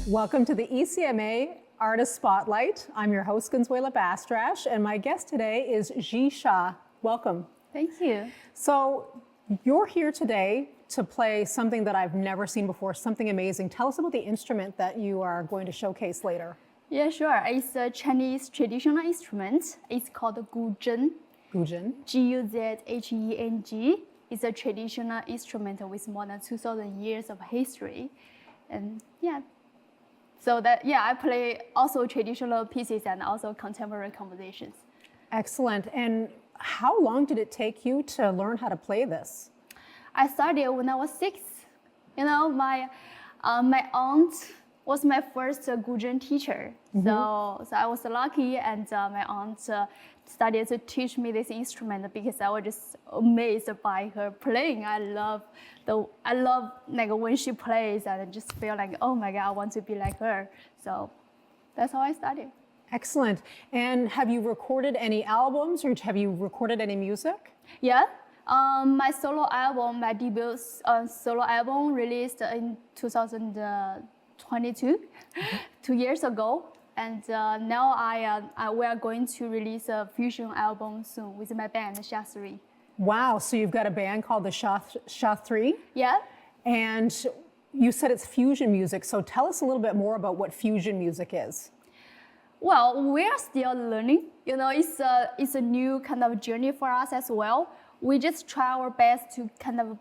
Welcome to the ECMA Artist Spotlight. I'm your host, Consuela Bastrash, and my guest today is Jing Xia. Welcome. Thank you. So you're here today to play something that I've never seen before, something amazing. Tell us about the instrument that you are going to showcase later. Yeah, sure. It's a Chinese traditional instrument. It's called guzheng. Guzheng. Guzheng. It's a traditional instrument with more than 2,000 years of history. And yeah, so that, yeah, I play also traditional pieces and also contemporary compositions. Excellent. And how long did it take you to learn how to play this? I started when I was 6. You know, my aunt was my first guzheng teacher. Mm-hmm. So I was lucky, and my aunt started to teach me this instrument because I was just amazed by her playing. I love like when she plays, and I just feel like, oh my God, I want to be like her. So that's how I started. Excellent. And have you recorded any albums, or have you recorded any music? Yeah. My solo album, my debut solo album, released in 2022, 2 years ago. And now we are going to release a fusion album soon with my band, S3E3. Wow, so you've got a band called the S3E3? Yeah. And you said it's fusion music, so tell us a little bit more about what fusion music is. Well, we are still learning. You know, it's a new kind of journey for us as well. We just try our best to kind of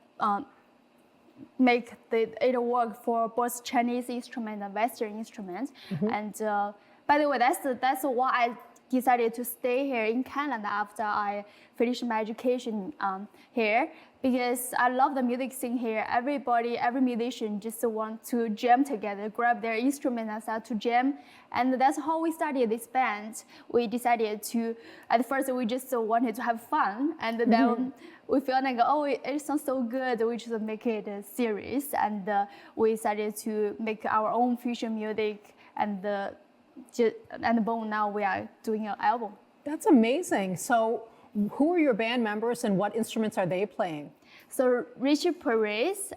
make it work for both Chinese instruments and Western instruments. Mm-hmm. And by the way, that's why I decided to stay here in Canada after I finished my education here, because I love the music scene here. Every musician just want to jam together, grab their instrument and start to jam. And that's how we started this band. We decided to, at first we just wanted to have fun, and then mm-hmm. we felt like, oh, it sounds so good, we just make it serious. And we started to make our own fusion music, and boom, now we are doing an album. That's amazing. So who are your band members and what instruments are they playing? So Richard Perez,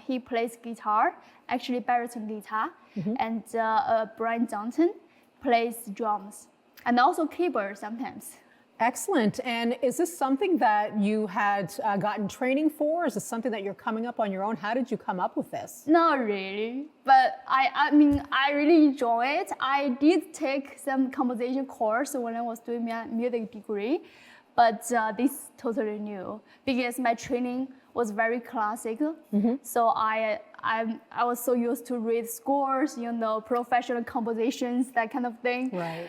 he plays guitar, actually baritone guitar, mm-hmm. and Brian Johnson plays drums, and also keyboard sometimes. Excellent. And is this something that you had gotten training for? Is this something that you're coming up on your own? How did you come up with this? Not really, but I mean, I really enjoy it. I did take some composition course when I was doing my music degree, but this is totally new because my training was very classical. Mm-hmm. So I was so used to read scores, you know, professional compositions, that kind of thing. Right.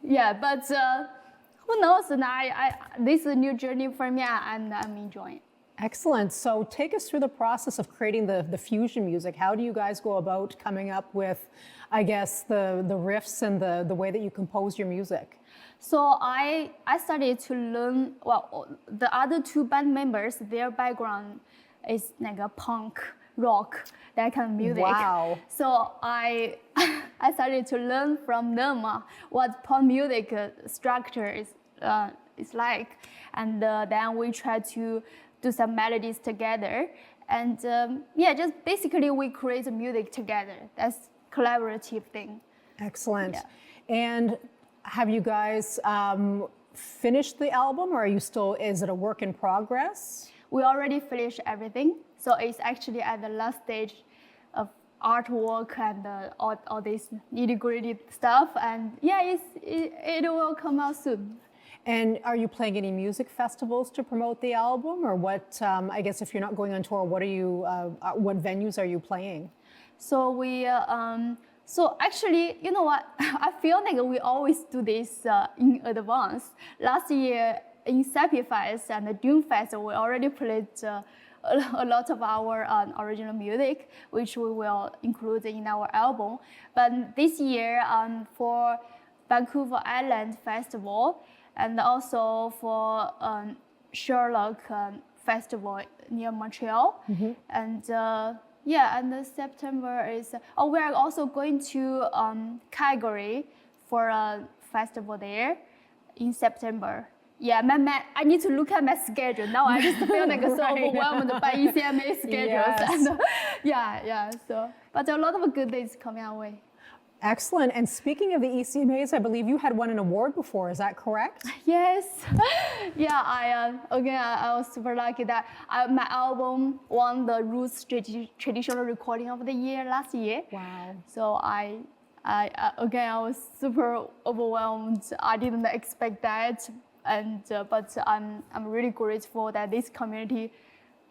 Yeah, but. Who knows? And this is a new journey for me, and I'm enjoying it. Excellent. So take us through the process of creating the fusion music. How do you guys go about coming up with, I guess, the riffs and the way that you compose your music? So I started to learn, well, the other 2 band members, their background is like a punk, rock, that kind of music. Wow. So I started to learn from them what pop music structure is like, and then we try to do some melodies together, and yeah, just basically we create music together. That's collaborative thing. Excellent. Yeah. And have you guys finished the album, or are you still? Is it a work in progress? We already finished everything, so it's actually at the last stage of artwork and all this nitty-gritty stuff, and yeah, it will come out soon. And are you playing any music festivals to promote the album, or what? I guess if you're not going on tour, what venues are you playing? So so actually, you know what? I feel like we always do this in advance. Last year in Sapi Fest and the Dune Fest, we already played a lot of our original music, which we will include in our album. But this year, for Vancouver Island Festival, and also for Sherlock Festival near Montreal, mm-hmm. and yeah, and September is. Oh, we are also going to Calgary for a festival there in September. Yeah, I need to look at my schedule. Now I just feel like so overwhelmed by ECMA schedules. Yes. And, yeah. So, but a lot of good days coming our way. Excellent. And speaking of the ECMAs, I believe you had won an award before. Is that correct? Yes. Yeah, I was super lucky that my album won the Roots Traditional Recording of the Year last year. Wow. So I was super overwhelmed. I didn't expect that, but I'm really grateful that this community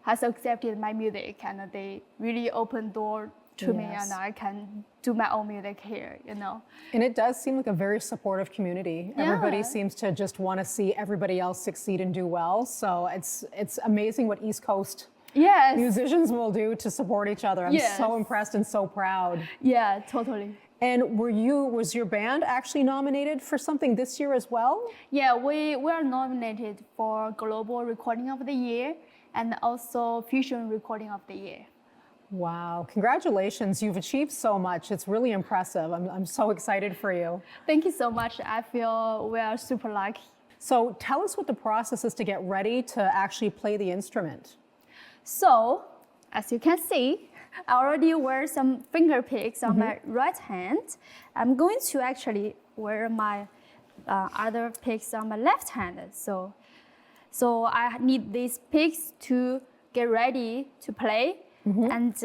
has accepted my music and they really opened door to me, and I can do my own music here, you know. And it does seem like a very supportive community. Yeah. Everybody seems to just want to see everybody else succeed and do well. So it's amazing what East Coast musicians will do to support each other. I'm so impressed and so proud. Yeah, totally. And was your band actually nominated for something this year as well? Yeah, we are nominated for Global Recording of the Year and also Fusion Recording of the Year. Wow, congratulations. You've achieved so much. It's really impressive. I'm so excited for you. Thank you so much. I feel we are super lucky. So tell us what the process is to get ready to actually play the instrument. So, as you can see, I already wear some finger picks on my right hand. I'm going to actually wear my other picks on my left hand. So I need these picks to get ready to play. And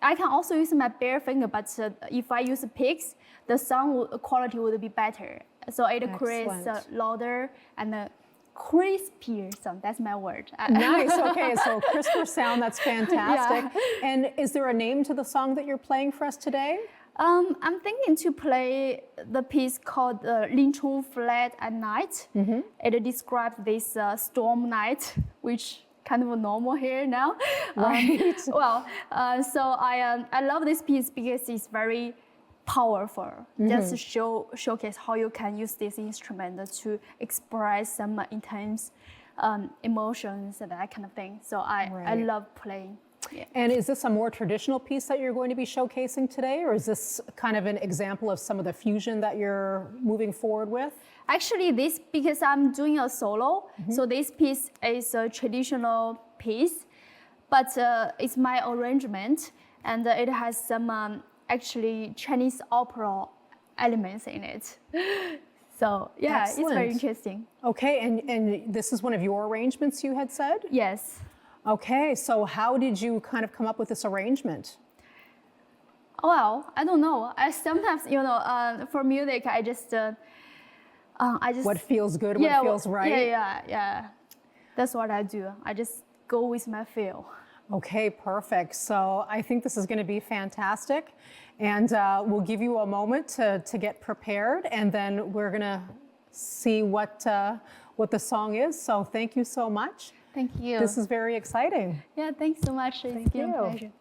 I can also use my bare finger, but if I use picks, the sound quality would be better. So it creates a louder and a crispier sound. That's my word. Nice. Okay, so crisper sound. That's fantastic. Yeah. And is there a name to the song that you're playing for us today? I'm thinking to play the piece called Linchong Flat at Night. It describes this storm night, which kind of normal here now. Right. So I love this piece because it's very powerful. Just to showcase how you can use this instrument to express some intense emotions and that kind of thing. So I love playing. Yeah. And is this a more traditional piece that you're going to be showcasing today, or is this kind of an example of some of the fusion that you're moving forward with? Actually, because I'm doing a solo, so this piece is a traditional piece, but it's my arrangement, and it has some actually Chinese opera elements in it. So yeah, Excellent. It's very interesting. Okay, and this is one of your arrangements, you had said? Yes. Okay, so how did you kind of come up with this arrangement? Well, I don't know. I sometimes, for music, I just what feels good, what feels right? Yeah. That's what I do. I just go with my feel. Okay, perfect. So I think this is going to be fantastic, and we'll give you a moment to get prepared, and then we're going to see what the song is. So thank you so much. Thank you. This is very exciting. Yeah, thanks so much. It's been a pleasure.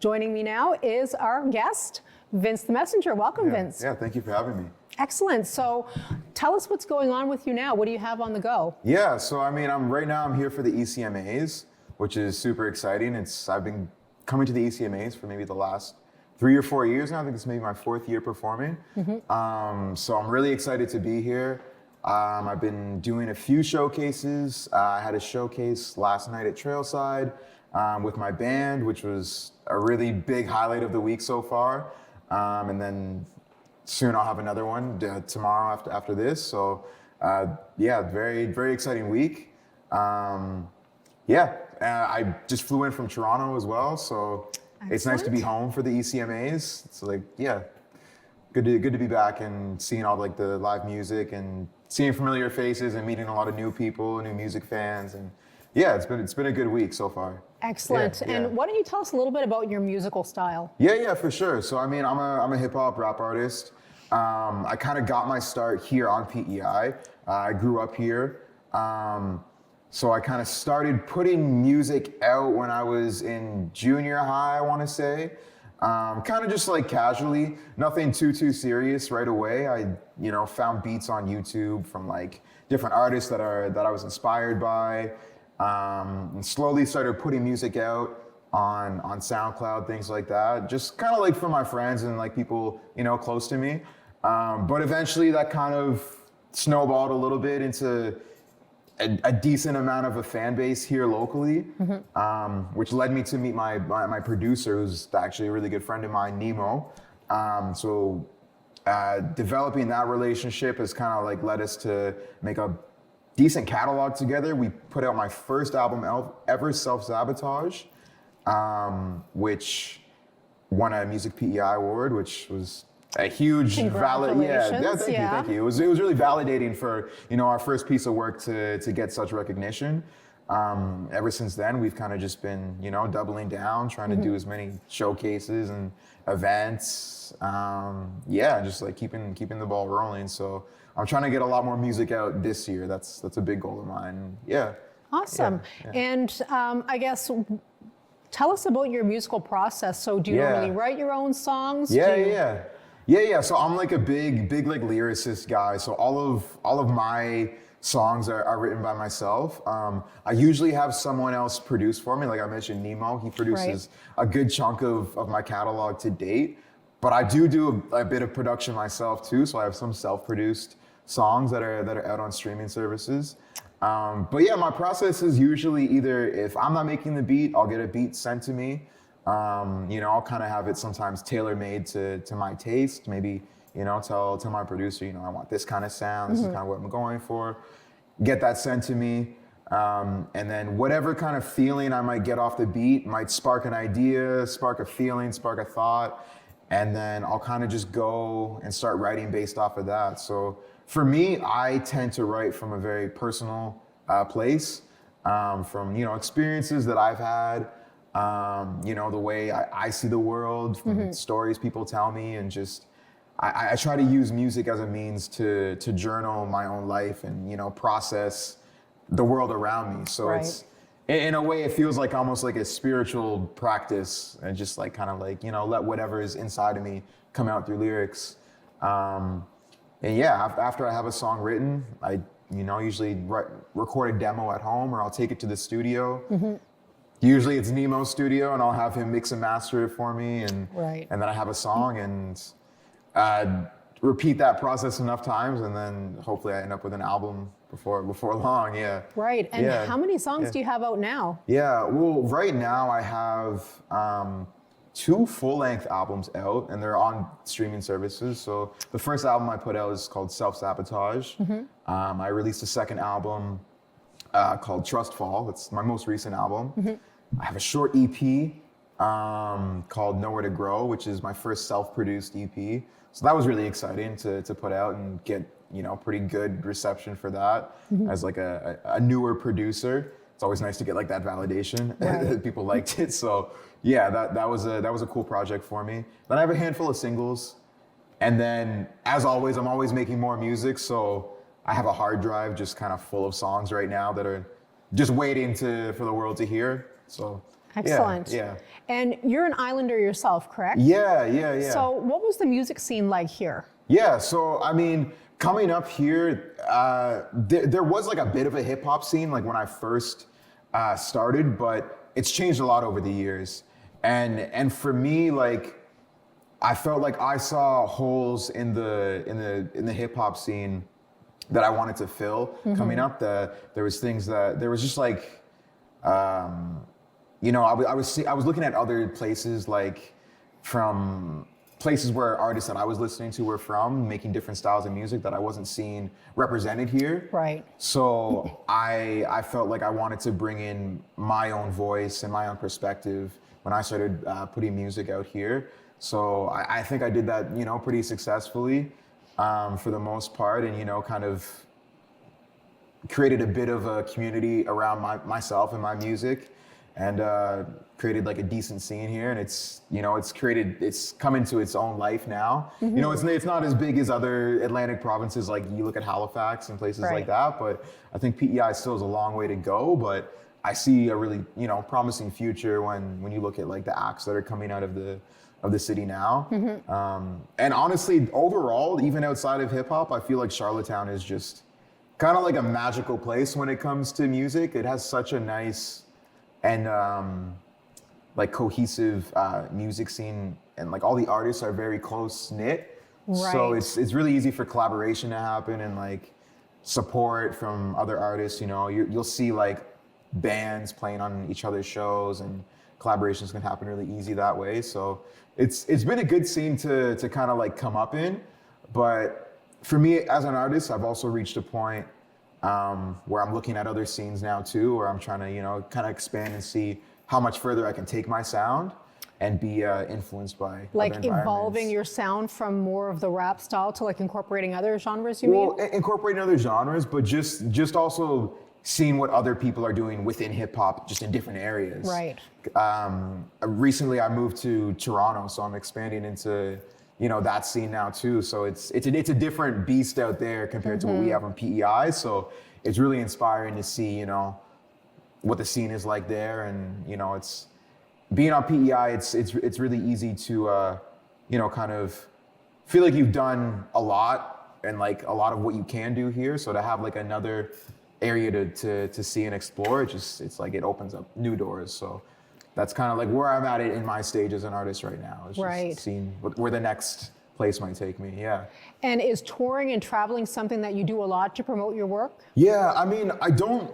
Joining me now is our guest, Vince the Messenger. Welcome, Vince. Yeah, thank you for having me. Excellent. So tell us what's going on with you now. What do you have on the go? Yeah, so I mean, I'm here for the ECMAs, which is super exciting. I've been coming to the ECMAs for maybe the last 3 or 4 years now. I think it's maybe my 4th year performing. So I'm really excited to be here. I've been doing a few showcases. I had a showcase last night at Trailside with my band, which was a really big highlight of the week so far. And then soon I'll have another one tomorrow after this. So yeah, very, very exciting week. I just flew in from Toronto as well. So it's nice to be home for the ECMAs. It's like, yeah, good to be back and seeing all like the live music and seeing familiar faces and meeting a lot of new people, new music fans. And yeah, it's been a good week so far. Excellent. Yeah. And why don't you tell us a little bit about your musical style? Yeah, for sure. So I mean, I'm a hip hop rap artist. I kind of got my start here on PEI. I grew up here. So I kind of started putting music out when I was in junior high, I want to say. Kind of just like casually, nothing too serious right away. I, found beats on YouTube from like different artists that I was inspired by, and slowly started putting music out on SoundCloud, things like that. Just kind of like for my friends and like people, close to me. But eventually that kind of snowballed a little bit into a decent amount of a fan base here locally, which led me to meet my producer, who's actually a really good friend of mine, Nemo. Developing that relationship has kind of like led us to make a decent catalog together. We put out my first album ever, Self-Sabotage, which won a Music PEI award, which was a huge thank you. It was really validating for our first piece of work to get such recognition. Ever since then, we've kind of just been doubling down, trying to do as many showcases and events. Just like keeping the ball rolling. So I'm trying to get a lot more music out this year. That's a big goal of mine. Yeah. Awesome. Yeah. And I guess tell us about your musical process. So do you normally write your own songs? Yeah. So I'm like a big like lyricist guy. So all of my songs are written by myself. I usually have someone else produce for me. Like I mentioned, Nemo, he produces a good chunk of my catalog to date. But I do a bit of production myself too. So I have some self-produced songs that are out on streaming services. But yeah, my process is usually either if I'm not making the beat, I'll get a beat sent to me. I'll kind of have it sometimes tailor-made to my taste. Maybe, tell my producer, I want this kind of sound. This is kind of what I'm going for. Get that sent to me. And then whatever kind of feeling I might get off the beat might spark an idea, spark a feeling, spark a thought. And then I'll kind of just go and start writing based off of that. So for me, I tend to write from a very personal place, from, experiences that I've had. The way I see the world, from stories people tell me, and just I try to use music as a means to journal my own life and process the world around me. So it's in a way it feels like almost like a spiritual practice, and just like kind of like let whatever is inside of me come out through lyrics. After I have a song written, I usually record a demo at home, or I'll take it to the studio. Usually it's Nemo's studio, and I'll have him mix and master it for me, and then I have a song, and repeat that process enough times, and then hopefully I end up with an album before long. Yeah. Right. And how many songs do you have out now? Yeah. Well, right now I have 2 full-length albums out, and they're on streaming services. So the first album I put out is called Self-Sabotage. I released a second album called Trustfall. That's my most recent album. I have a short EP called Nowhere to Grow, which is my first self-produced EP. So that was really exciting to put out and get pretty good reception for that as like a newer producer. It's always nice to get like that validation that people liked it. So yeah, that was a cool project for me. Then I have a handful of singles, and then as always, I'm always making more music. So I have a hard drive just kind of full of songs right now that are just waiting for the world to hear. So Excellent. Yeah. And you're an islander yourself, correct? Yeah. So what was the music scene like here? Yeah, so I mean, coming up here, there was like a bit of a hip hop scene like when I first started, but it's changed a lot over the years. And for me, like, I felt like I saw holes in the hip hop scene that I wanted to fill coming up. There was things that there was just like, you know, I was looking at other places, like from places where artists that I was listening to were from, making different styles of music that I wasn't seeing represented here. Right. So I felt like I wanted to bring in my own voice and my own perspective when I started putting music out here. So I think I did that, you know, pretty successfully for the most part, and, you know, kind of created a bit of a community around myself and my music, and created like a decent scene here. And it's, you know, it's come into its own life now. You know, it's not as big as other Atlantic provinces, like you look at Halifax and places like that, but I think PEI still has a long way to go. But I see a really, you know, promising future when you look at like the acts that are coming out of the city now. And honestly, overall, even outside of hip hop, I feel like Charlottetown is just kind of like a magical place when it comes to music. It has such a nice and like cohesive music scene, and like all the artists are very close knit. So it's really easy for collaboration to happen and like support from other artists. You know, you'll see like bands playing on each other's shows, and collaborations can happen really easy that way. So it's been a good scene to kind of like come up in. But for me as an artist, I've also reached a point where I'm looking at other scenes now too, where I'm trying to, you know, kind of expand and see how much further I can take my sound and be influenced by like other evolving your sound from more of the rap style to like incorporating other genres, you mean? Well, incorporating other genres, but just also seeing what other people are doing within hip hop, just in different areas. Right. Recently I moved to Toronto, so I'm expanding into, you know, that scene now too. So it's a different beast out there compared to what we have on PEI. So it's really inspiring to see, you know, what the scene is like there. And, you know, it's being on PEI, it's really easy to, you know, kind of feel like you've done a lot and like a lot of what you can do here. So to have like another area to see and explore, it's like it opens up new doors. So that's kind of like where I'm at it in my stage as an artist right now. It's just seeing where the next place might take me. Yeah. And is touring and traveling something that you do a lot to promote your work? Yeah, I mean, I do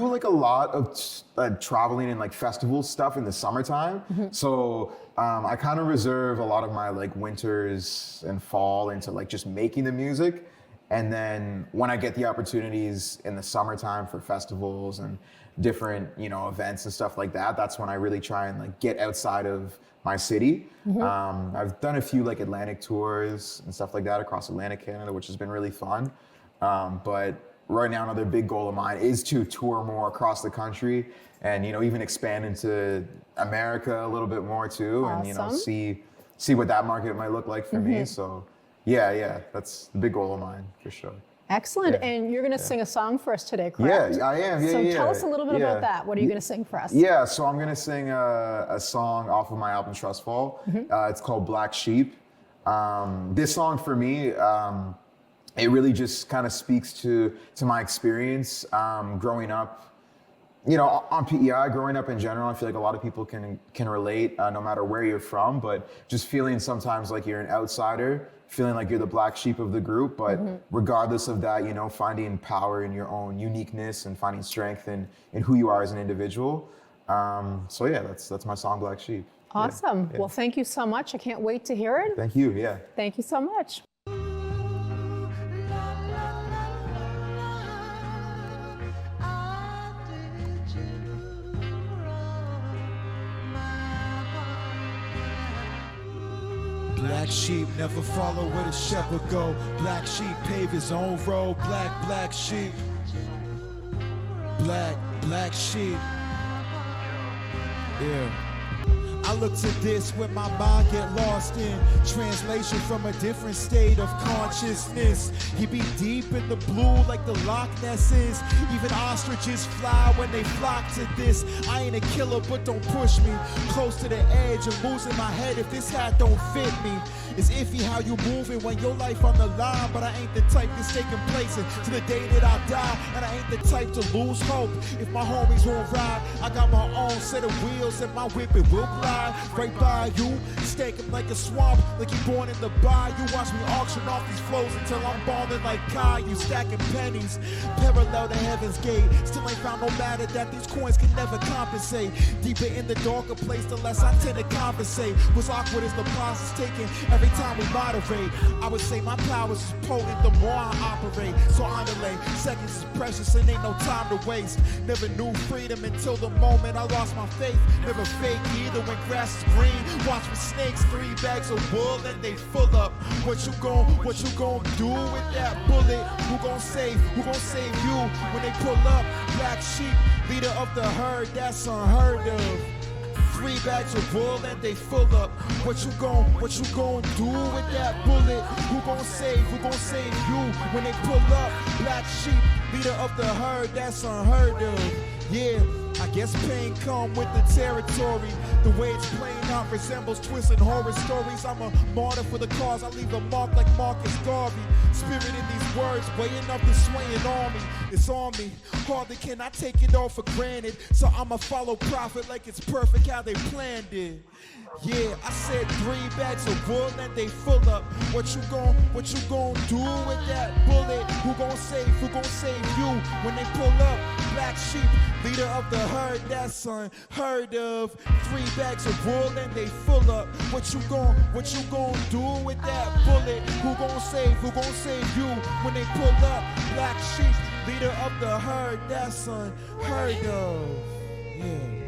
like a lot of traveling and like festival stuff in the summertime. So I kind of reserve a lot of my like winters and fall into like just making the music. And then when I get the opportunities in the summertime for festivals and different, you know, events and stuff like that, that's when I really try and like get outside of my city. I've done a few like Atlantic tours and stuff like that across Atlantic Canada, which has been really fun. But right now, another big goal of mine is to tour more across the country and, you know, even expand into America a little bit more too. And, you know, see what that market might look like for me. So yeah, that's the big goal of mine for sure. Excellent. And you're going to sing a song for us today, correct? Yeah, I am. So tell us a little bit about that. What are you going to sing for us? Yeah, so I'm going to sing a song off of my album Trust Fall. It's called Black Sheep. This song for me, it really just kind of speaks to my experience growing up, you know, on PEI, growing up in general. I feel like a lot of people can relate no matter where you're from, but just feeling sometimes like you're an outsider, feeling like you're the black sheep of the group. But regardless of that, you know, finding power in your own uniqueness and finding strength in who you are as an individual. So yeah, that's my song, Black Sheep. Awesome. Well, thank you so much. I can't wait to hear it. Thank you. Yeah. Thank you so much. Black sheep never follow where the shepherd go. Black sheep pave his own road. Black sheep. Black sheep. Yeah. I look to this when my mind get lost in translation from a different state of consciousness. He be deep in the blue like the Loch Ness is. Even ostriches fly when they flock to this. I ain't a killer, but don't push me close to the edge of losing my head if this hat don't fit me. It's iffy how you moving when your life on the line, but I ain't the type that's taking place to the day that I die, and I ain't the type to lose hope. If my homies won't ride, I got my own set of wheels and my whip it will glide right by you. Stake him like a swamp, like you born in the bayou. Watch me auction off these flows until I'm balling like Caillou, stacking pennies parallel to heaven's gate. Still ain't found no matter that these coins can never compensate. Deeper in the darker place, the less I tend to compensate. What's awkward is the process taken every time we moderate. I would say my powers is potent the more I operate. So on delay, seconds is precious and ain't no time to waste. Never knew freedom until the moment I lost my faith. Never fake either when grass is green. Watch me snakes, 3 bags of wool and they full up. What you gon' do with that bullet? Who gon' save you when they pull up? Black sheep, leader of the herd, that's unheard of. 3 bags of wool and they full up. What you gon' do with that bullet? Who gon' save you when they pull up? Black sheep, leader of the herd, that's unheard of. Yeah, I guess pain come with the territory. The way it's playing out resembles twists and horror stories. I'm a martyr for the cause, I leave a mark like Marcus Garvey. Spirit in these words, weighing up the swaying army. It's on me, hardly can I take it all for granted. So I'ma follow prophet like it's perfect how they planned it. Yeah, I said 3 bags of wool and they full up. What you gon' do with that bullet? Who gon' save you when they pull up? Black sheep, leader of the herd, that's unheard of. 3 bags of wool and they full up. What you gon' do with that bullet? Who gon' save you when they pull up? Black sheep, leader of the herd, that's unheard of. Yeah.